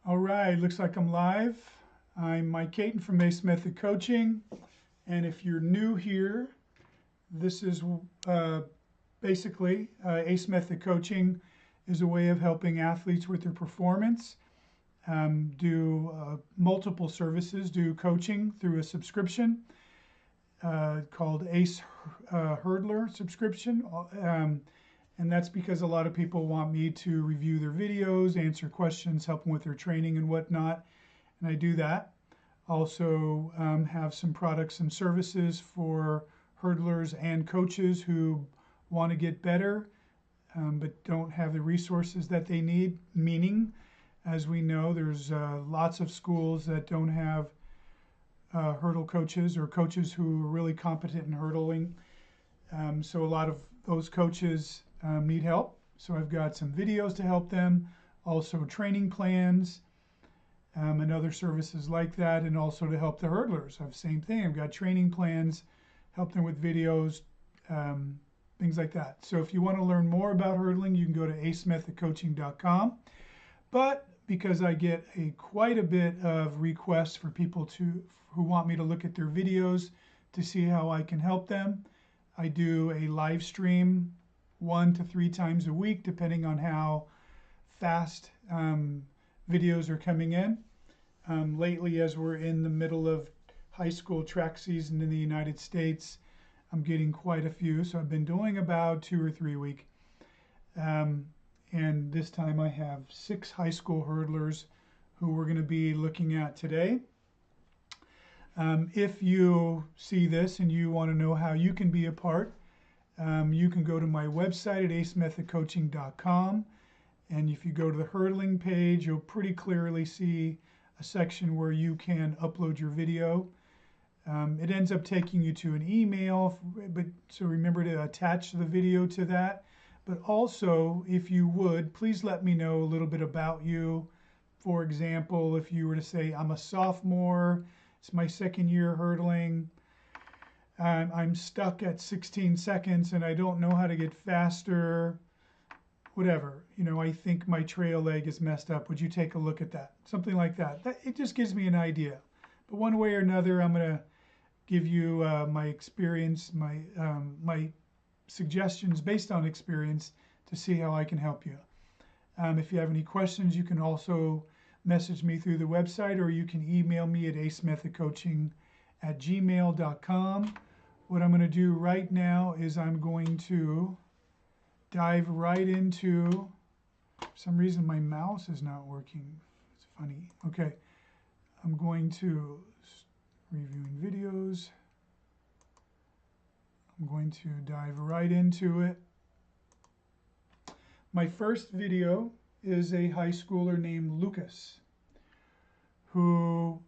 All right, looks like I'm live. I'm Mike Caton from Ace Method Coaching. And if you're new here, this is basically Ace Method Coaching is a way of helping athletes with their performance, do multiple services, do coaching through a subscription called Ace Hurdler subscription. And that's because a lot of people want me to review their videos, answer questions, help them with their training and whatnot. And I do that. Also have some products and services for hurdlers and coaches who want to get better but don't have the resources that they need. Meaning, as we know, there's lots of schools that don't have hurdle coaches or coaches who are really competent in hurdling. So a lot of those coaches need help. So I've got some videos to help them, also training plans and other services like that, and also to help the hurdlers. I've same thing. I've got training plans, help them with videos, things like that. So if you want to learn more about hurdling, you can go to acemethodcoaching.com. But because I get quite a bit of requests for people who want me to look at their videos to see how I can help them, I do a live stream 1 to 3 times a week, depending on how fast videos are coming in. Lately, as we're in the middle of high school track season in the United States, I'm getting quite a few. So I've been doing about 2 or 3 a week. And this time I have 6 high school hurdlers who we're going to be looking at today. If you see this and you want to know how you can be a part, you can go to my website at acemethodcoaching.com. And if you go to the hurdling page, you'll pretty clearly see a section where you can upload your video. It ends up taking you to an email, so remember to attach the video to that. But also, if you would, please let me know a little bit about you. For example, if you were to say, I'm a sophomore, it's my 2nd year hurdling, I'm stuck at 16 seconds and I don't know how to get faster, whatever. I think my trail leg is messed up. Would you take a look at that? Something like that. It just gives me an idea. But one way or another, I'm going to give you my experience, my suggestions based on experience to see how I can help you. If you have any questions, you can also message me through the website, or you can email me at acemethodcoaching@gmail.com. What I'm going to do right now is I'm going to dive right into, for some reason my mouse is not working. It's funny. Okay, I'm going to reviewing videos. I'm going to dive right into it. My first video is a high schooler named Lucas, who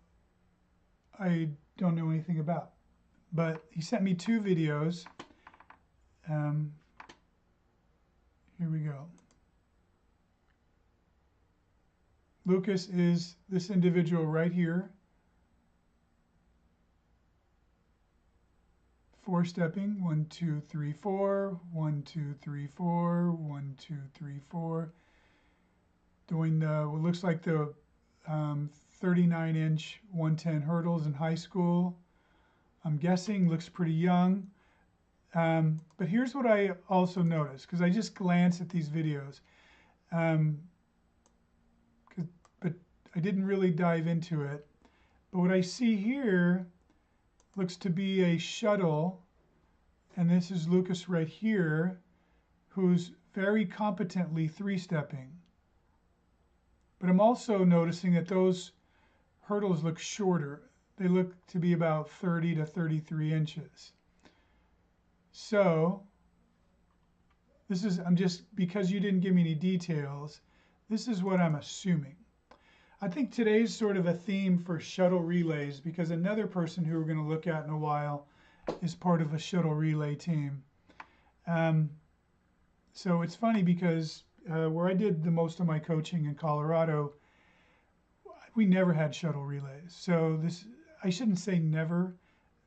I don't know anything about, but he sent me 2 videos. Here we go. Lucas is this individual right here. 4-stepping, 1, 2, 3, 4, 1, 2, 3, 4, 1, 2, 3, 4. Doing what looks like the 39-inch 110 hurdles in high school. I'm guessing looks pretty young. But here's what I also noticed, because I just glanced at these videos. But I didn't really dive into it. But what I see here looks to be a shuttle, and this is Lucas right here, who's very competently 3-stepping. But I'm also noticing that those hurdles look shorter. They look to be about 30 to 33 inches. So because you didn't give me any details, this is what I'm assuming. I think today's sort of a theme for shuttle relays, because another person who we're going to look at in a while is part of a shuttle relay team. So it's funny because where I did the most of my coaching in Colorado, we never had shuttle relays. So I shouldn't say never.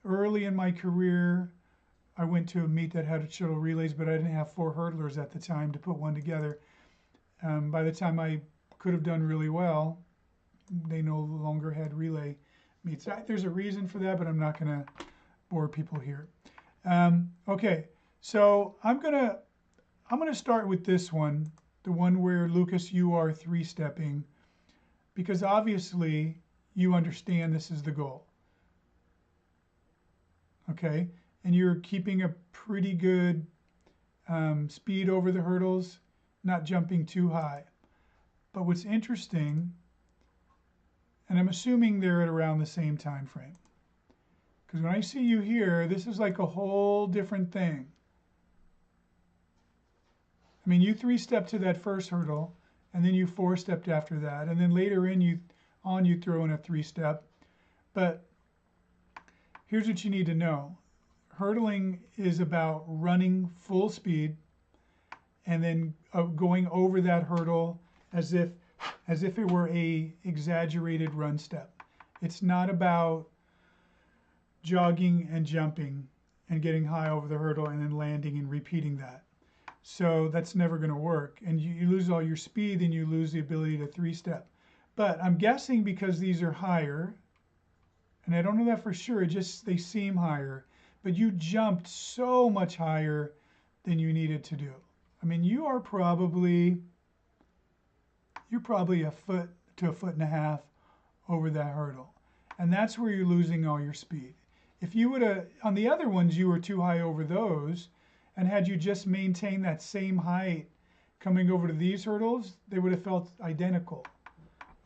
Early in my career, I went to a meet that had shuttle relays, but I didn't have 4 hurdlers at the time to put one together. By the time I could have done really well, they no longer had relay meets. There's a reason for that, but I'm not going to bore people here. Okay, so I'm gonna start with this one, the one where Lucas, you are three-stepping, because obviously you understand this is the goal. Okay, and you're keeping a pretty good speed over the hurdles, not jumping too high. But what's interesting, and I'm assuming they're at around the same time frame, because when I see you here, this is like a whole different thing. I mean, you three-stepped to that first hurdle, and then you four-stepped after that, and then later in you throw in a three-step. But here's what you need to know. Hurdling is about running full speed and then going over that hurdle as if it were a exaggerated run step. It's not about jogging and jumping and getting high over the hurdle and then landing and repeating that. So that's never going to work. And you lose all your speed, and you lose the ability to three-step. But I'm guessing because these are higher, and I don't know that for sure, they seem higher, but you jumped so much higher than you needed to do. I mean, you're probably a foot to a foot and a half over that hurdle. And that's where you're losing all your speed. If you would have, on the other ones, you were too high over those, and had you just maintained that same height coming over to these hurdles, they would have felt identical.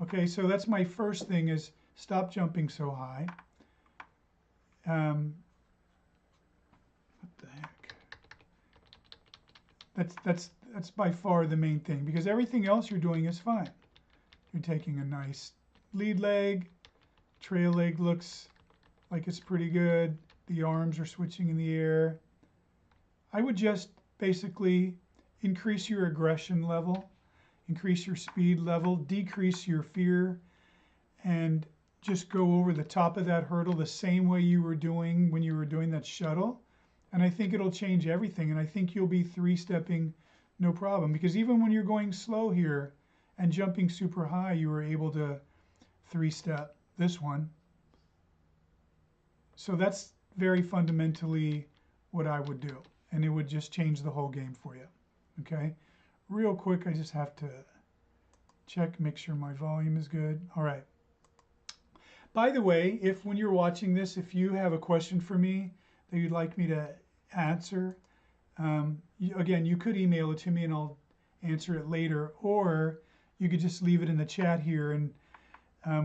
Okay, so that's my first thing, is stop jumping so high. What the heck? That's by far the main thing, because everything else you're doing is fine. You're taking a nice lead leg, trail leg looks like it's pretty good. The arms are switching in the air. I would just basically increase your aggression level, increase your speed level, decrease your fear, and just go over the top of that hurdle the same way you were doing when you were doing that shuttle. And I think it'll change everything. And I think you'll be three-stepping no problem. Because even when you're going slow here and jumping super high, you were able to three-step this one. So that's very fundamentally what I would do. And it would just change the whole game for you. Okay? Real quick, I just have to check, make sure my volume is good. All right. By the way, if when you're watching this, if you have a question for me that you'd like me to answer, again, you could email it to me and I'll answer it later, or you could just leave it in the chat here, and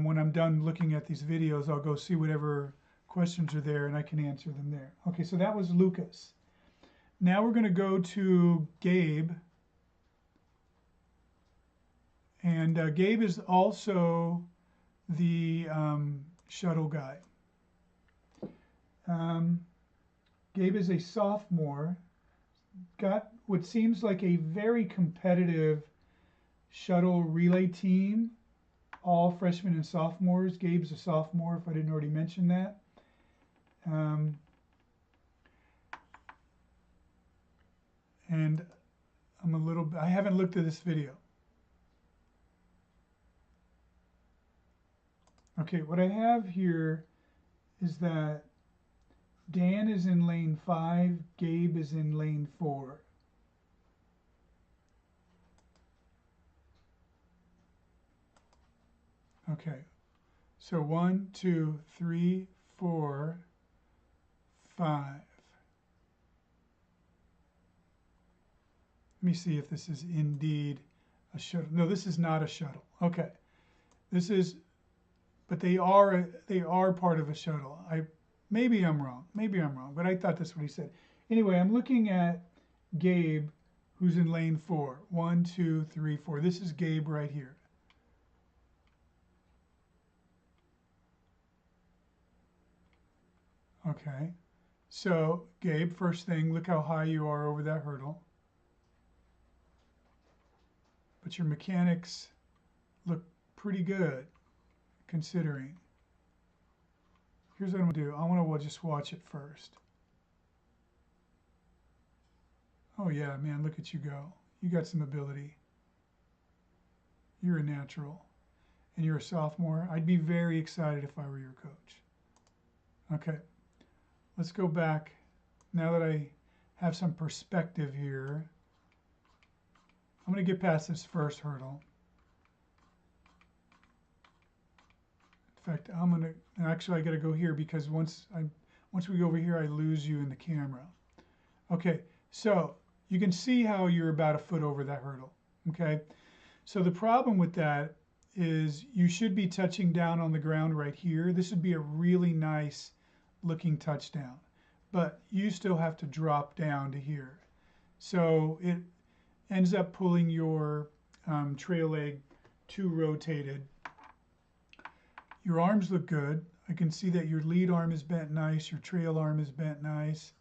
when I'm done looking at these videos, I'll go see whatever questions are there and I can answer them there. Okay, so that was Lucas. Now we're going to go to Gabe. And Gabe is also the shuttle guy. Gabe is a sophomore, got what seems like a very competitive shuttle relay team, all freshmen and sophomores. Gabe's a sophomore, if I didn't already mention that. And I haven't looked at this video. Okay, what I have here is that Dan is in lane 5, Gabe is in lane 4. Okay, so 1, 2, 3, 4, 5. Let me see if this is indeed a shuttle. No, this is not a shuttle. Okay, this is, but they are part of a shuttle. Maybe I'm wrong, but I thought that's what he said. Anyway, I'm looking at Gabe, who's in lane 4. 1, 2, 3, 4. This is Gabe right here. Okay, so Gabe, first thing, look how high you are over that hurdle. But your mechanics look pretty good, considering. Here's what I'm going to do. I want to just watch it first. Oh yeah, man, look at you go. You got some ability. You're a natural. and you're a sophomore, I'd be very excited if I were your coach. Okay, let's go back. Now that I have some perspective here, I'm going to get past this first hurdle. In fact, I'm going to, actually I got to go here because once we go over here, I lose you in the camera. Okay, so you can see how you're about a foot over that hurdle. Okay, so the problem with that is you should be touching down on the ground right here. This would be a really nice looking touchdown, but you still have to drop down to here. So it ends up pulling your trail leg too rotated. Your arms look good. I can see that your lead arm is bent nice, your trail arm is bent nice.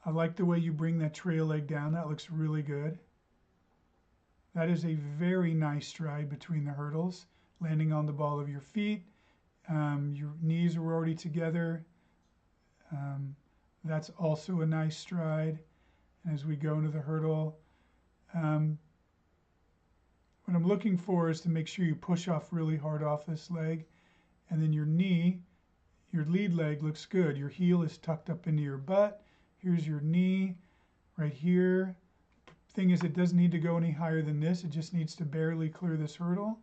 I like the way you bring that trail leg down. That looks really good. That is a very nice stride between the hurdles, landing on the ball of your feet. Your knees are already together. That's also a nice stride. And as we go into the hurdle, what I'm looking for is to make sure you push off really hard off this leg. And then your knee, your lead leg looks good. Your heel is tucked up into your butt. Here's your knee right here. Thing is, it doesn't need to go any higher than this. It just needs to barely clear this hurdle,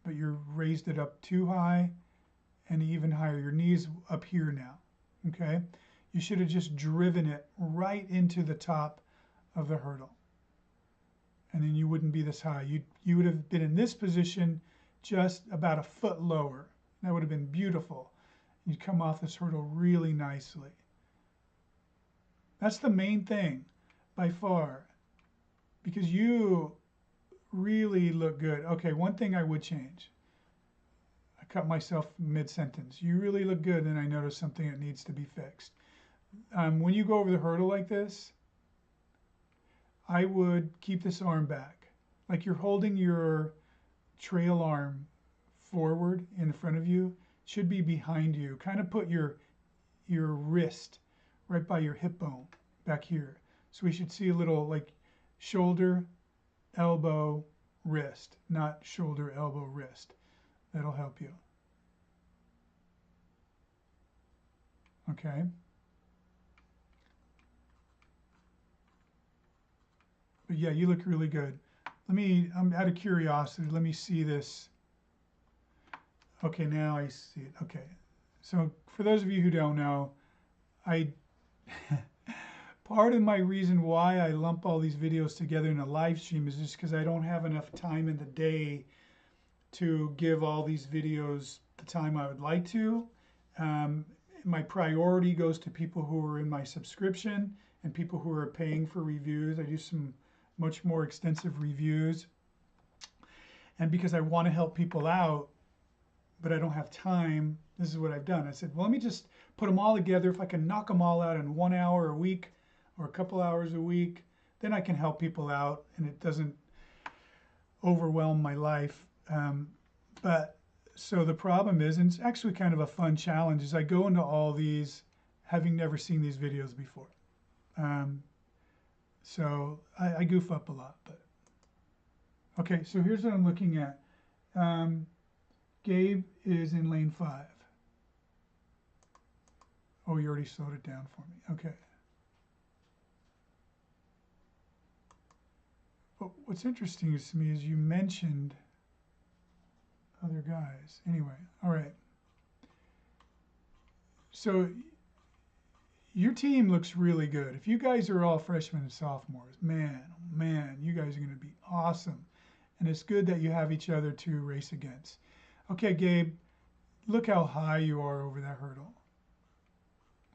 but you're raised it up too high and even higher. Your knee's up here now, okay? You should have just driven it right into the top of the hurdle, and then you wouldn't be this high. You would have been in this position just about a foot lower. That would have been beautiful. You'd come off this hurdle really nicely. That's the main thing by far, because you really look good. Okay, one thing I would change. I cut myself mid-sentence. You really look good, and I noticed something that needs to be fixed. When you go over the hurdle like this, I would keep this arm back. Like you're holding your trail arm forward in front of you. It should be behind you. Kind of put your wrist right by your hip bone back here. So we should see a little like shoulder, elbow, wrist, not shoulder, elbow, wrist. That'll help you. Okay. But yeah, you look really good. I'm out of curiosity, let me see this. Okay, now I see it. Okay. So for those of you who don't know, part of my reason why I lump all these videos together in a live stream is just because I don't have enough time in the day to give all these videos the time I would like to. My priority goes to people who are in my subscription and people who are paying for reviews. I do some much more extensive reviews. And because I want to help people out, but I don't have time, this is what I've done. I said, well, let me just put them all together. If I can knock them all out in 1 hour a week or a couple hours a week, then I can help people out and it doesn't overwhelm my life. But so the problem is, and it's actually kind of a fun challenge, is I go into all these having never seen these videos before. So I goof up a lot, but okay, so here's what I'm looking at. Gabe is in lane 5. Oh, you already slowed it down for me. Okay. But what's interesting to me is you mentioned other guys. Anyway, all right. So your team looks really good. If you guys are all freshmen and sophomores, man, oh man, you guys are going to be awesome. And it's good that you have each other to race against. Okay, Gabe, look how high you are over that hurdle.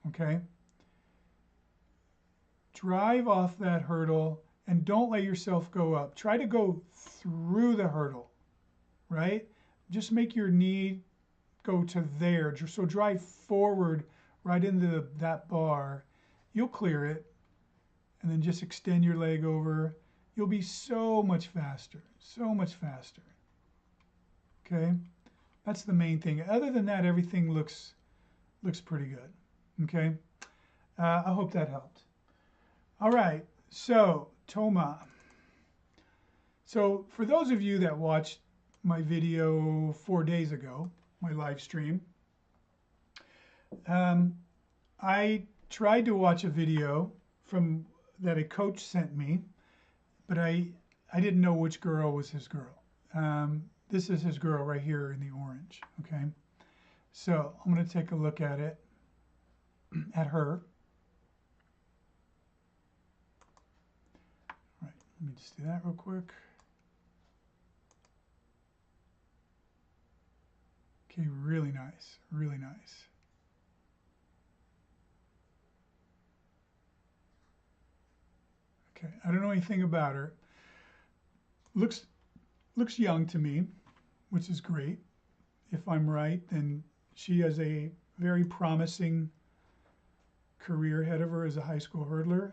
Okay? Drive off that hurdle and don't let yourself go up. Try to go through the hurdle, right? Just make your knee go to there. So drive forward right into that bar. You'll clear it. And then just extend your leg over. You'll be so much faster. So much faster. Okay? That's the main thing. Other than that, everything looks pretty good. Okay? I hope that helped. All right. So, Toma. So, for those of you that watched my video 4 days ago, my live stream. I tried to watch a video that a coach sent me, but I didn't know which girl was his girl. This is his girl right here in the orange, okay? So I'm going to take a look at it, at her. All right, let me just do that real quick. Okay, really nice, really nice. Okay, I don't know anything about her. Looks young to me, which is great. If I'm right, then she has a very promising career ahead of her as a high school hurdler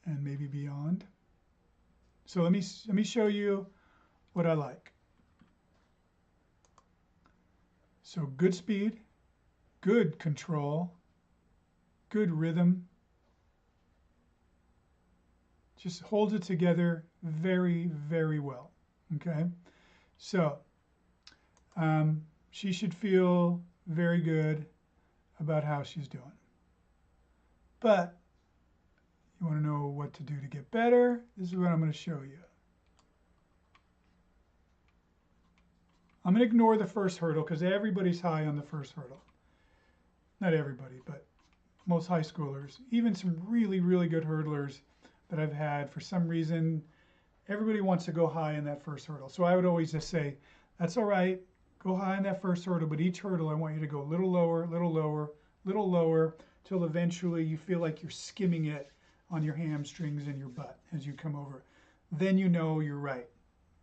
and maybe beyond. So let me show you what I like. So good speed, good control, good rhythm. Just holds it together very, very well. Okay, so she should feel very good about how she's doing. But you want to know what to do to get better? This is what I'm going to show you. I'm going to ignore the first hurdle because everybody's high on the first hurdle. Not everybody, but most high schoolers, even some really, really good hurdlers that I've had, for some reason, everybody wants to go high in that first hurdle. So I would always just say, that's all right, go high in that first hurdle, but each hurdle I want you to go a little lower, little lower, little lower, till eventually you feel like you're skimming it on your hamstrings and your butt as you come over. Then you know you're right.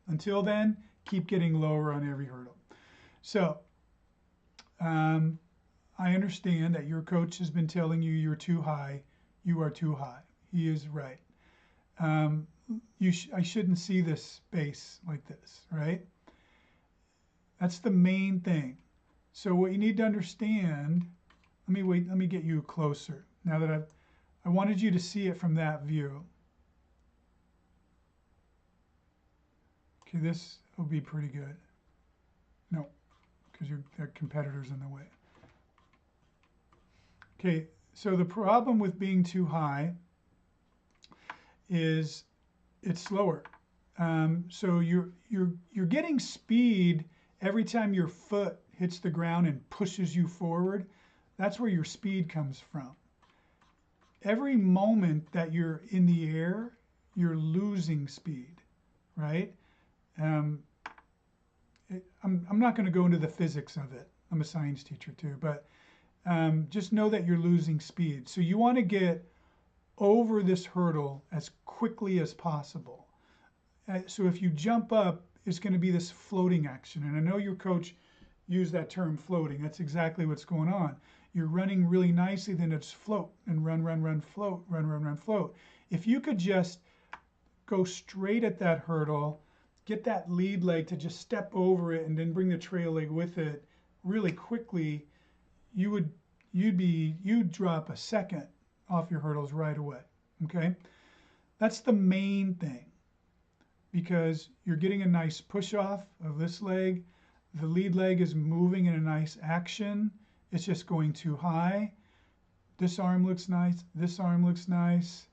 Until then, keep getting lower on every hurdle. So I understand that your coach has been telling you you're too high. You are too high. He is right. I shouldn't see this space like this, right? That's the main thing. So what you need to understand, let me get you closer. Now that I wanted you to see it from that view. Okay, this will be pretty good. No, because your competitor's in the way. Okay, so the problem with being too high is it's slower. So you're getting speed every time your foot hits the ground and pushes you forward. That's where your speed comes from. Every moment that you're in the air, you're losing speed, right? I'm not going to go into the physics of it. I'm a science teacher too, but just know that you're losing speed. So you want to get over this hurdle as quickly as possible. So if you jump up, it's going to be this floating action. And I know your coach used that term floating. That's exactly what's going on. You're running really nicely, then it's float and run, run, run, float, run, run, run, float. If you could just go straight at that hurdle, get that lead leg to just step over it and then bring the trail leg with it really quickly, you'd drop a second off your hurdles right away. Okay? That's the main thing, because you're getting a nice push off of this leg. The lead leg is moving in a nice action. It's just going too high. This arm looks nice. This arm looks nice.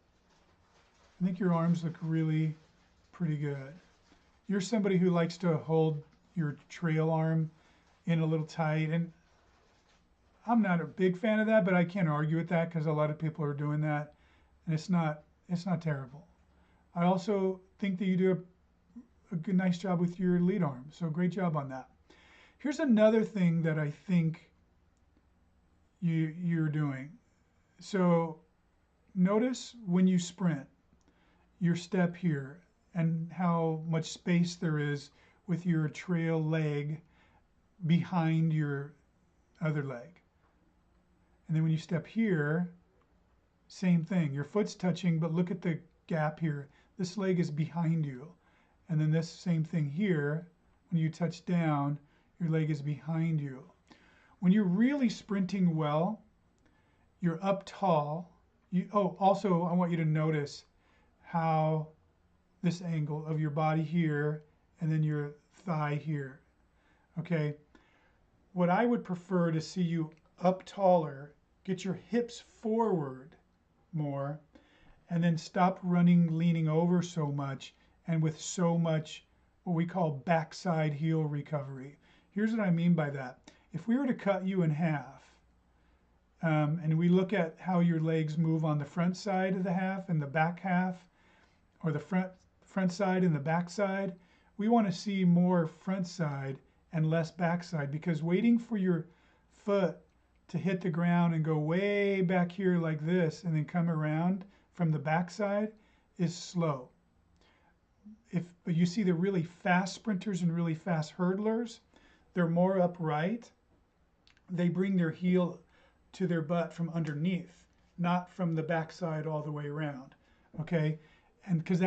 I think your arms look really pretty good. You're somebody who likes to hold your trail arm in a little tight, and I'm not a big fan of that, but I can't argue with that because a lot of people are doing that, and it's not terrible. I also think that you do a good, nice job with your lead arm, so great job on that. Here's another thing that I think you're doing. So notice when you sprint, your step here, and how much space there is with your trail leg behind your other leg. And then when you step here, same thing. Your foot's touching, but look at the gap here. This leg is behind you. And then this same thing here, when you touch down, your leg is behind you. When you're really sprinting well, you're up tall. Also, I want you to notice how this angle of your body here, and then your thigh here, okay? What I would prefer to see you up taller, get your hips forward more, and then stop running, leaning over so much, and with so much what we call backside heel recovery. Here's what I mean by that. If we were to cut you in half, and we look at how your legs move on the front side of the half and the back half, or the front side and the back side, we want to see more front side and less back side, because waiting for your foot to hit the ground and go way back here like this and then come around from the back side is slow. If you see the really fast sprinters and really fast hurdlers, they're more upright. They bring their heel to their butt from underneath, not from the backside all the way around, okay? And because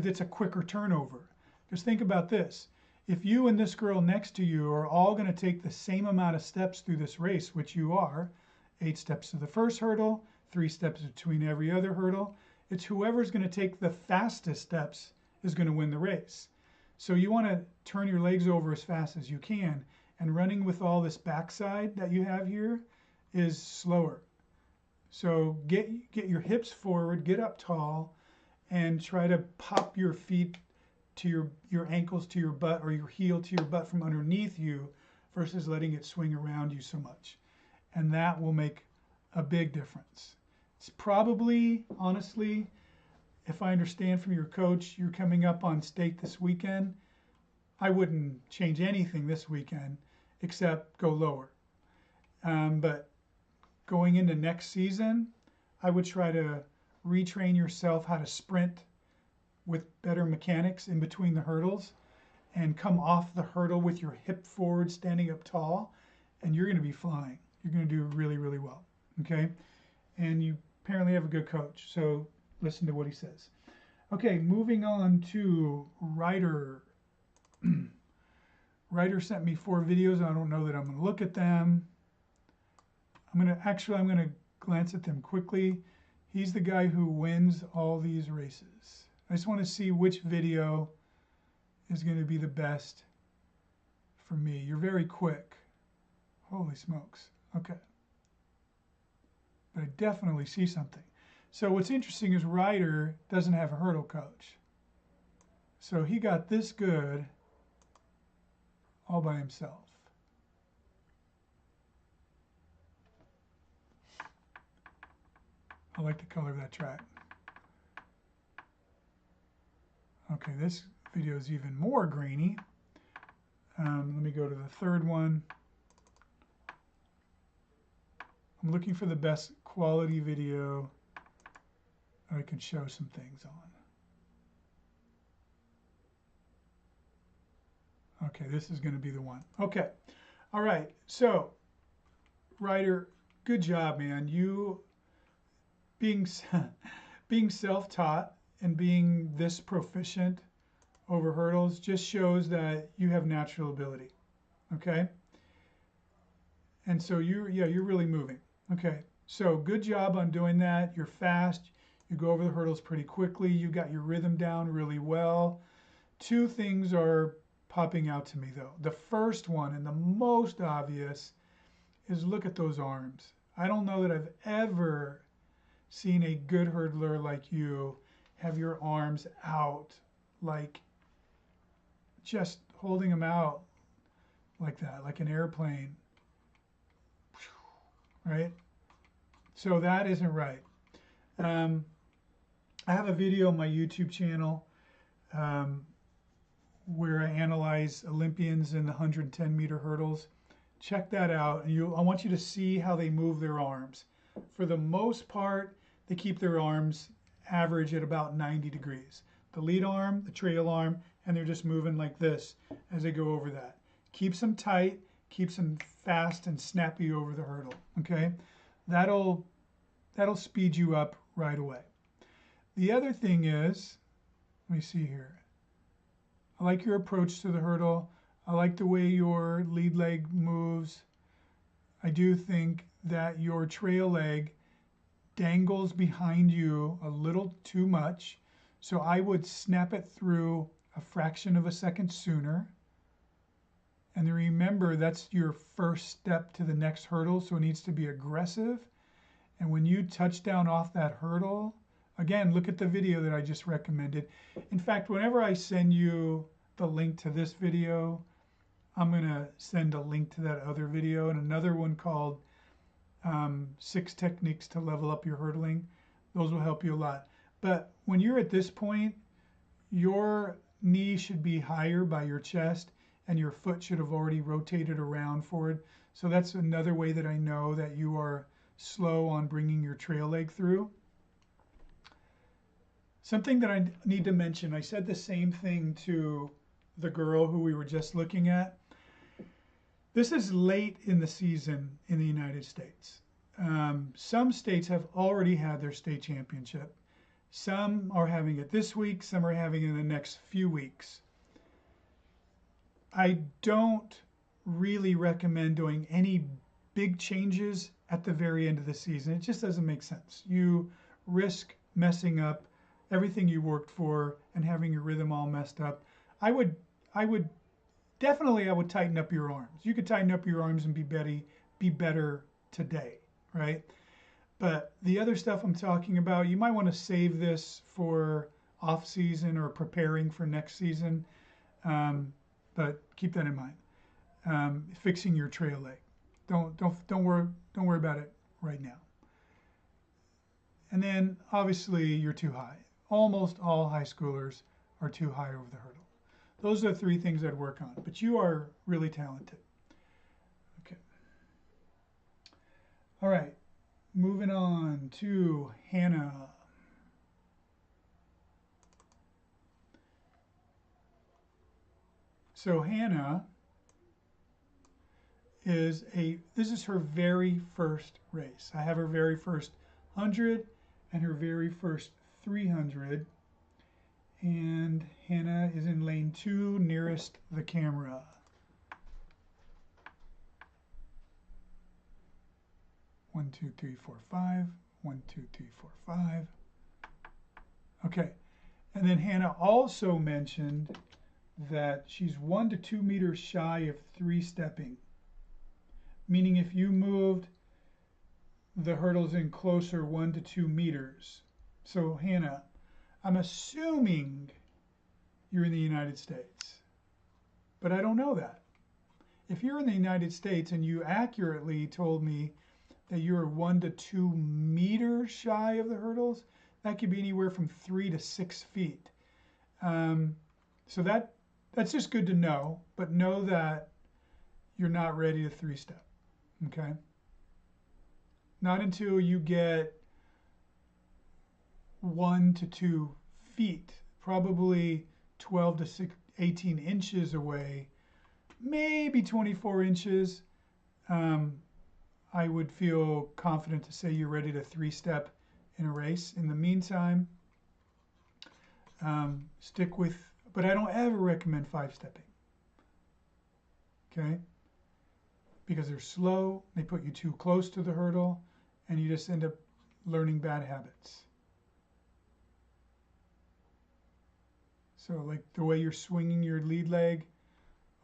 it's a quicker turnover. Because think about this. If you and this girl next to you are all going to take the same amount of steps through this race, which you are, 8 steps to the first hurdle, 3 steps between every other hurdle, it's whoever's going to take the fastest steps is going to win the race. So you want to turn your legs over as fast as you can, and running with all this backside that you have here is slower. So get your hips forward, get up tall, and try to pop your feet to your ankles to your butt, or your heel to your butt from underneath you, versus letting it swing around you so much. And that will make a big difference. It's probably, honestly, if I understand from your coach, you're coming up on state this weekend, I wouldn't change anything this weekend except go lower. But going into next season, I would try to retrain yourself how to sprint with better mechanics in between the hurdles, and come off the hurdle with your hip forward, standing up tall, and you're going to be flying. You're going to do really, really well, okay? And you apparently have a good coach, so listen to what he says. Okay, moving on to Ryder. Ryder sent me 4 videos. I don't know that I'm going to look at them. I'm going to glance at them quickly. He's the guy who wins all these races. I just want to see which video is going to be the best for me. You're very quick. Holy smokes. Okay. But I definitely see something. So what's interesting is Ryder doesn't have a hurdle coach. So he got this good all by himself. I like the color of that track. Okay, this video is even more grainy. Let me go to the third one. I'm looking for the best quality video I can show some things on. Okay, this is going to be the one. Okay, all right. So, Ryder, good job, man. You being self-taught and being this proficient over hurdles just shows that you have natural ability. Okay, and so you're really moving. Okay, so good job on doing that. You're fast. You go over the hurdles pretty quickly. You got your rhythm down really well. 2 things are popping out to me though. The first one, and the most obvious, is look at those arms. I don't know that I've ever seen a good hurdler like you have your arms out, like just holding them out like that, like an airplane, right? So that isn't right. I have a video on my YouTube channel where I analyze Olympians in the 110-meter hurdles. Check that out, and I want you to see how they move their arms. For the most part, they keep their arms average at about 90 degrees. The lead arm, the trail arm, and they're just moving like this as they go over that. Keeps them tight, keeps them fast and snappy over the hurdle, okay? That'll speed you up right away. The other thing is, let me see here. I like your approach to the hurdle. I like the way your lead leg moves. I do think that your trail leg dangles behind you a little too much. So I would snap it through a fraction of a second sooner. And then remember, that's your first step to the next hurdle, so it needs to be aggressive. And when you touch down off that hurdle, again, look at the video that I just recommended. In fact, whenever I send you the link to this video, I'm going to send a link to that other video and another one called 6 Techniques to Level Up Your Hurdling. Those will help you a lot. But when you're at this point, your knee should be higher by your chest and your foot should have already rotated around forward. So that's another way that I know that you are slow on bringing your trail leg through. Something that I need to mention, I said the same thing to the girl who we were just looking at. This is late in the season in the United States. Some states have already had their state championship. Some are having it this week, some are having it in the next few weeks. I don't really recommend doing any big changes at the very end of the season. It just doesn't make sense. You risk messing up everything you worked for and having your rhythm all messed up. I would definitely tighten up your arms. You could tighten up your arms and be better today, right? But the other stuff I'm talking about, you might want to save this for off season or preparing for next season. But keep that in mind. Fixing your trail leg. Don't worry about it right now. And then obviously you're too high. Almost all high schoolers are too high over the hurdle. Those are the 3 things I'd work on. But you are really talented. Okay. All right. Moving on to Hannah. So Hannah this is her very first race. I have her very first 100 and her very first 300. And Hannah is in lane 2, nearest the camera. One, two, three, four, 5. 1, 2, 3, 4, 5. Okay. And then Hannah also mentioned that she's 1 to 2 meters shy of 3-stepping. Meaning if you moved the hurdles in closer 1 to 2 meters. So Hannah, I'm assuming you're in the United States, but I don't know that. If you're in the United States and you accurately told me that you're 1 to 2 meters shy of the hurdles, that could be anywhere from 3 to 6 feet. So that's just good to know, but know that you're not ready to 3-step, okay? Not until you get 1 to 2 feet, probably 12 to 18 inches away, maybe 24 inches, I would feel confident to say you're ready to 3-step in a race. In the meantime, stick with, but I don't ever recommend 5-stepping, okay? Because they're slow, they put you too close to the hurdle, and you just end up learning bad habits. So like the way you're swinging your lead leg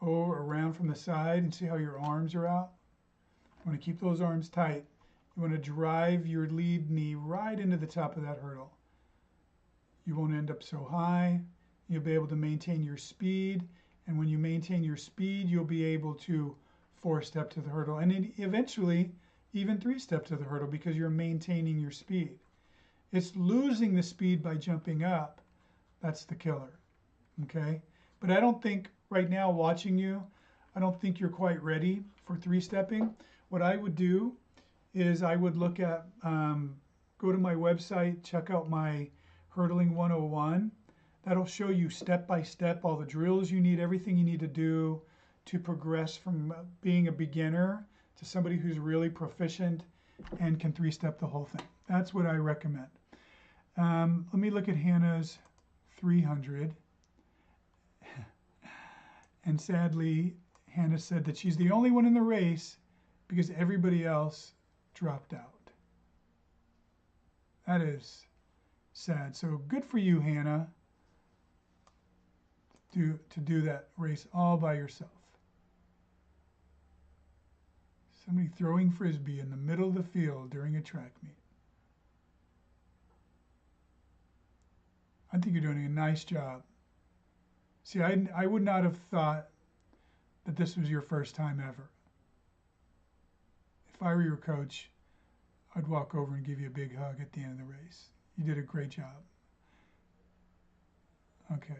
around from the side, and see how your arms are out? You want to keep those arms tight. You want to drive your lead knee right into the top of that hurdle. You won't end up so high. You'll be able to maintain your speed. And when you maintain your speed, you'll be able to 4-step to the hurdle. And then eventually, even 3-step to the hurdle because you're maintaining your speed. It's losing the speed by jumping up. That's the killer. Okay? But I don't think, right now watching you, I don't think you're quite ready for 3-stepping. What I would do is I would look at, go to my website, check out my Hurdling 101. That'll show you step by step all the drills you need, everything you need to do to progress from being a beginner to somebody who's really proficient and can 3-step the whole thing. That's what I recommend. Let me look at Hannah's 300. And sadly, Hannah said that she's the only one in the race because everybody else dropped out. That is sad. So good for you, Hannah, to do that race all by yourself. Somebody throwing frisbee in the middle of the field during a track meet. I think you're doing a nice job. See, I would not have thought that this was your first time ever. If I were your coach, I'd walk over and give you a big hug at the end of the race. You did a great job. Okay.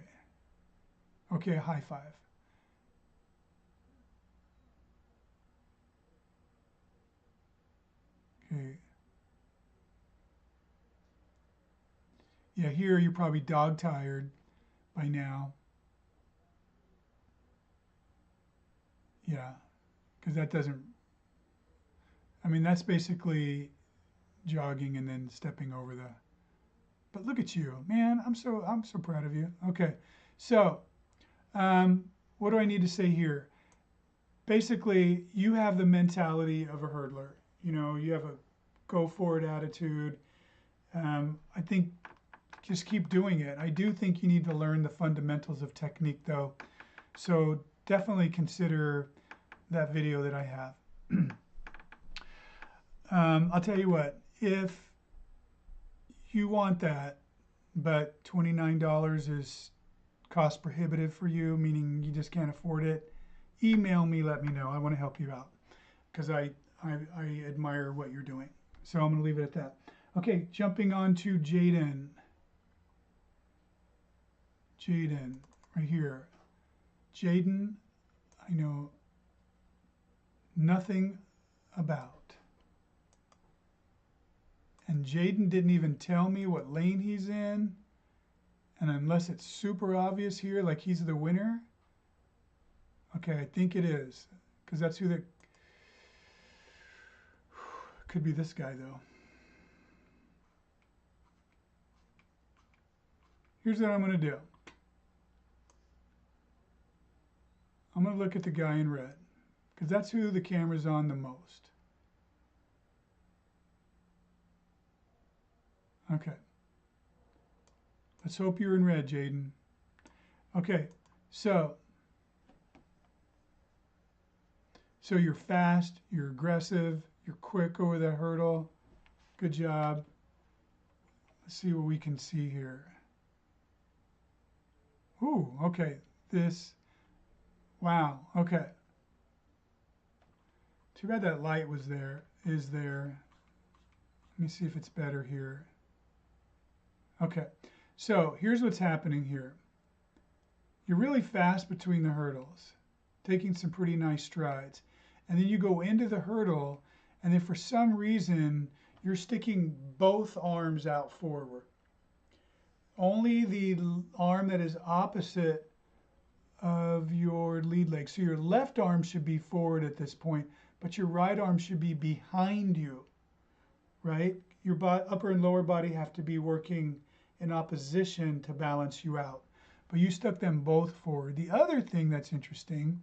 Okay, a high five. Okay. Yeah, here you're probably dog tired by now. Yeah, because that doesn't, I mean, that's basically jogging and then stepping over the, but look at you, man. I'm so proud of you. Okay, so what do I need to say here? Basically, you have the mentality of a hurdler. You know, you have a go for it attitude. I think just keep doing it. I do think you need to learn the fundamentals of technique though. So definitely consider that video that I have. I'll tell you what, if you want that, but $29 is cost prohibitive for you, meaning you just can't afford it, email me, let me know. I want to help you out because I admire what you're doing. So I'm going to leave it at that. Okay, jumping on to Jaden. Jaden, right here. Jaden, I know nothing about. And Jaden didn't even tell me what lane he's in. And unless it's super obvious here, like he's the winner. Okay, I think it is. Because that's who the... Could be this guy, though. Here's what I'm going to do. I'm going to look at the guy in red. Because that's who the camera's on the most. Okay. Let's hope you're in red, Jaden. Okay, so you're fast, you're aggressive, you're quick over the hurdle. Good job. Let's see what we can see here. Ooh, okay. Wow, okay. Too bad that light is there. Let me see if it's better here. Okay, so here's what's happening here. You're really fast between the hurdles, taking some pretty nice strides. And then you go into the hurdle, and then for some reason, you're sticking both arms out forward. Only the arm that is opposite of your lead leg. So your left arm should be forward at this point, but your right arm should be behind you, right? Your upper and lower body have to be working in opposition to balance you out. But you stuck them both forward. The other thing that's interesting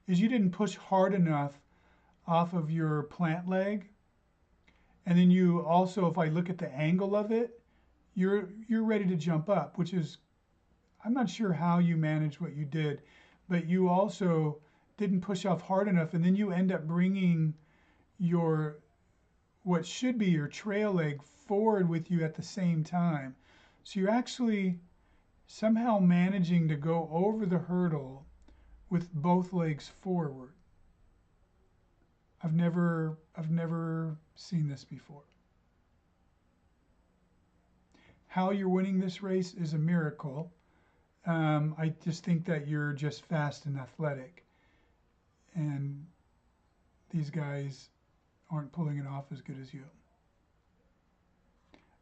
is you didn't push hard enough off of your plant leg. And then you also, if I look at the angle of it, you're ready to jump up, which is, I'm not sure how you managed what you did, but you also didn't push off hard enough. And then you end up bringing your, what should be your trail leg forward with you at the same time. So you're actually somehow managing to go over the hurdle with both legs forward. I've never seen this before. How you're winning this race is a miracle. I just think that you're just fast and athletic. And these guys aren't pulling it off as good as you.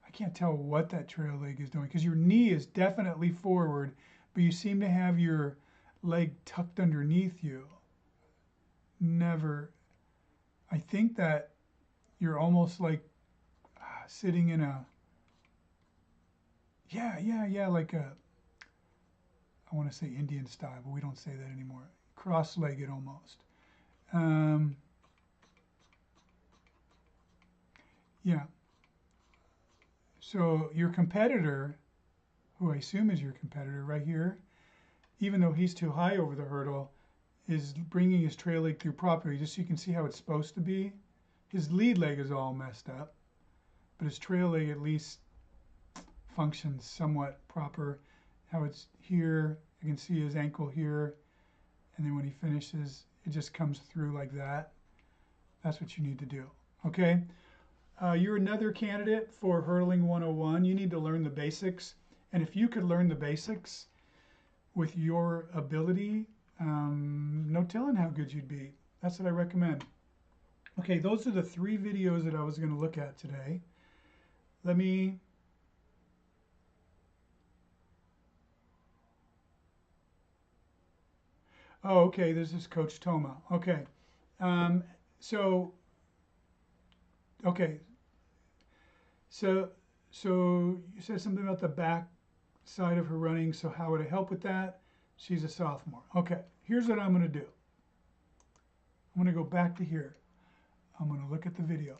I can't tell what that trail leg is doing because your knee is definitely forward, but you seem to have your leg tucked underneath you. Never. I think that you're almost like sitting in a, like a, I want to say Indian style, but we don't say that anymore. Cross-legged almost. Yeah. So your competitor, who I assume is your competitor right here, even though he's too high over the hurdle, is bringing his trail leg through properly, just so you can see how it's supposed to be. His lead leg is all messed up, but his trail leg at least functions somewhat proper. How it's here, you can see his ankle here, and then when he finishes, it just comes through like that. That's what you need to do, okay? You're another candidate for Hurdling 101. You need to learn the basics, and if you could learn the basics with your ability, no telling how good you'd be. That's what I recommend. Okay, those are the 3 videos that I was going to look at today. Let me Oh, okay, this is Coach Toma. Okay. So okay. So you said something about the back side of her running, so how would it help with that? She's a sophomore. Okay, here's what I'm going to do. I'm going to go back to here. I'm going to look at the video.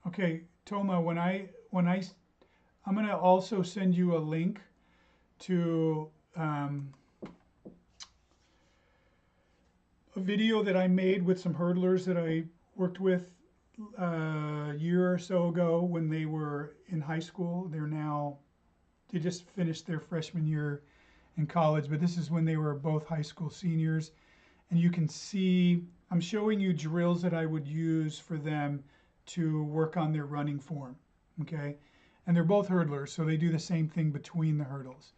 Okay, Toma, I'm going to also send you a link to a video that I made with some hurdlers that I worked with a year or so ago when they were in high school. They just finished their freshman year in college, but this is when they were both high school seniors. And you can see, I'm showing you drills that I would use for them to work on their running form, okay? And they're both hurdlers, so they do the same thing between the hurdles.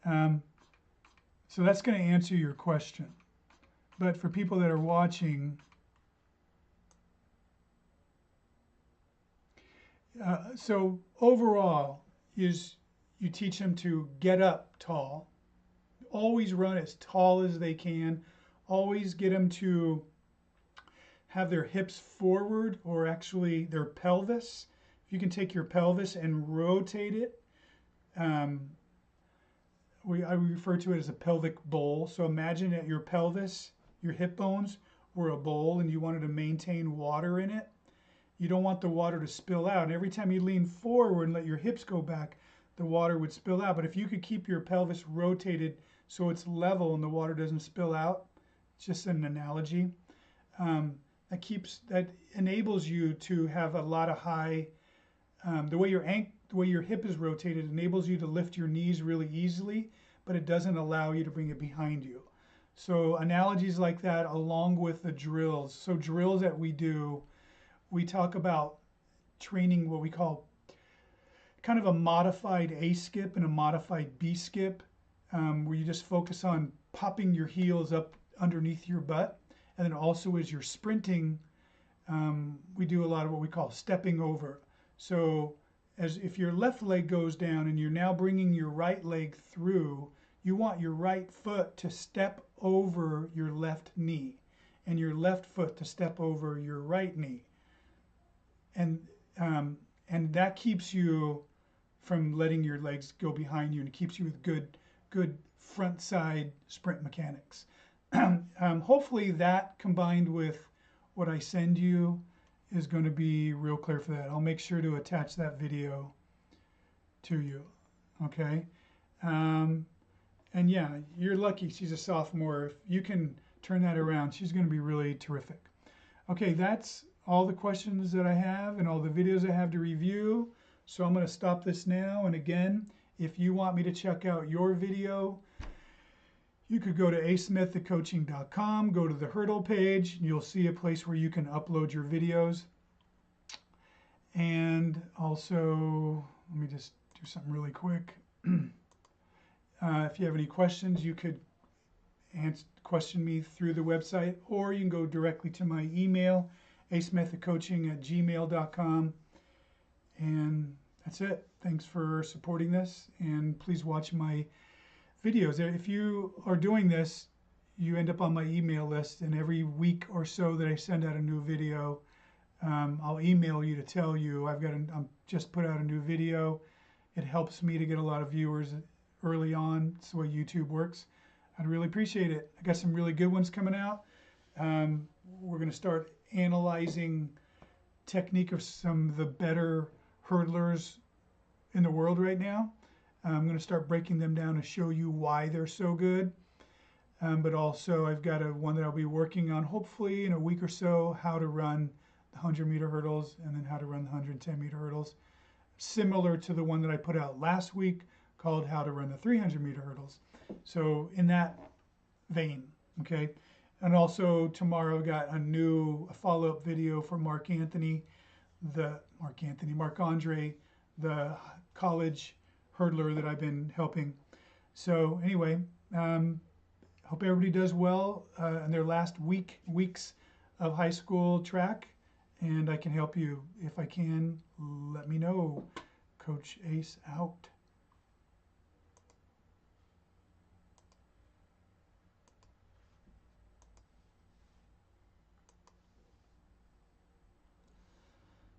So that's going to answer your question. But for people that are watching, so overall is you teach them to get up tall, always run as tall as they can, always get them to have their hips forward, or actually their pelvis. If you can take your pelvis and rotate it, I refer to it as a pelvic bowl. So imagine that your pelvis, your hip bones were a bowl and you wanted to maintain water in it. You don't want the water to spill out. And every time you lean forward and let your hips go back, the water would spill out. But if you could keep your pelvis rotated so it's level and the water doesn't spill out, it's just an analogy. That enables you to have a lot of high, the way your hip is rotated enables you to lift your knees really easily, but it doesn't allow you to bring it behind you. So analogies like that, along with the drills. So drills that we do, we talk about training what we call kind of a modified A skip and a modified B skip, where you just focus on popping your heels up underneath your butt. And then also as you're sprinting, we do a lot of what we call stepping over. So as if your left leg goes down and you're now bringing your right leg through, you want your right foot to step over your left knee and your left foot to step over your right knee. And that keeps you from letting your legs go behind you, and it keeps you with good front side sprint mechanics. Hopefully that combined with what I send you is going to be real clear for that. I'll make sure to attach that video to you. Okay. And yeah, you're lucky she's a sophomore. If you can turn that around, she's going to be really terrific. Okay, that's all the questions that I have and all the videos I have to review. So I'm going to stop this now. And again, if you want me to check out your video, you could go to acemethodcoaching.com, go to the hurdle page, and you'll see a place where you can upload your videos. And also, let me just do something really quick. If you have any questions, you could question me through the website, or you can go directly to my email, acemethodcoaching@gmail.com. And that's it. Thanks for supporting this, and please watch my videos. If you are doing this, you end up on my email list, and every week or so that I send out a new video, I'll email you to tell you I'm just put out a new video. It helps me to get a lot of viewers early on. It's the way YouTube works. I'd really appreciate it. I got some really good ones coming out. We're going to start analyzing technique of some of the better hurdlers in the world right now. I'm going to start breaking them down and show you why they're so good. But also I've got one that I'll be working on hopefully in a week or so, how to run the 100-meter hurdles and then how to run the 110-meter hurdles. Similar to the one that I put out last week called how to run the 300-meter hurdles. So in that vein, okay? And also tomorrow got a follow-up video for Mark Andre, the college hurdler that I've been helping. So anyway, hope everybody does well in their last weeks of high school track, and I can help you. If I can, let me know. Coach Ace out.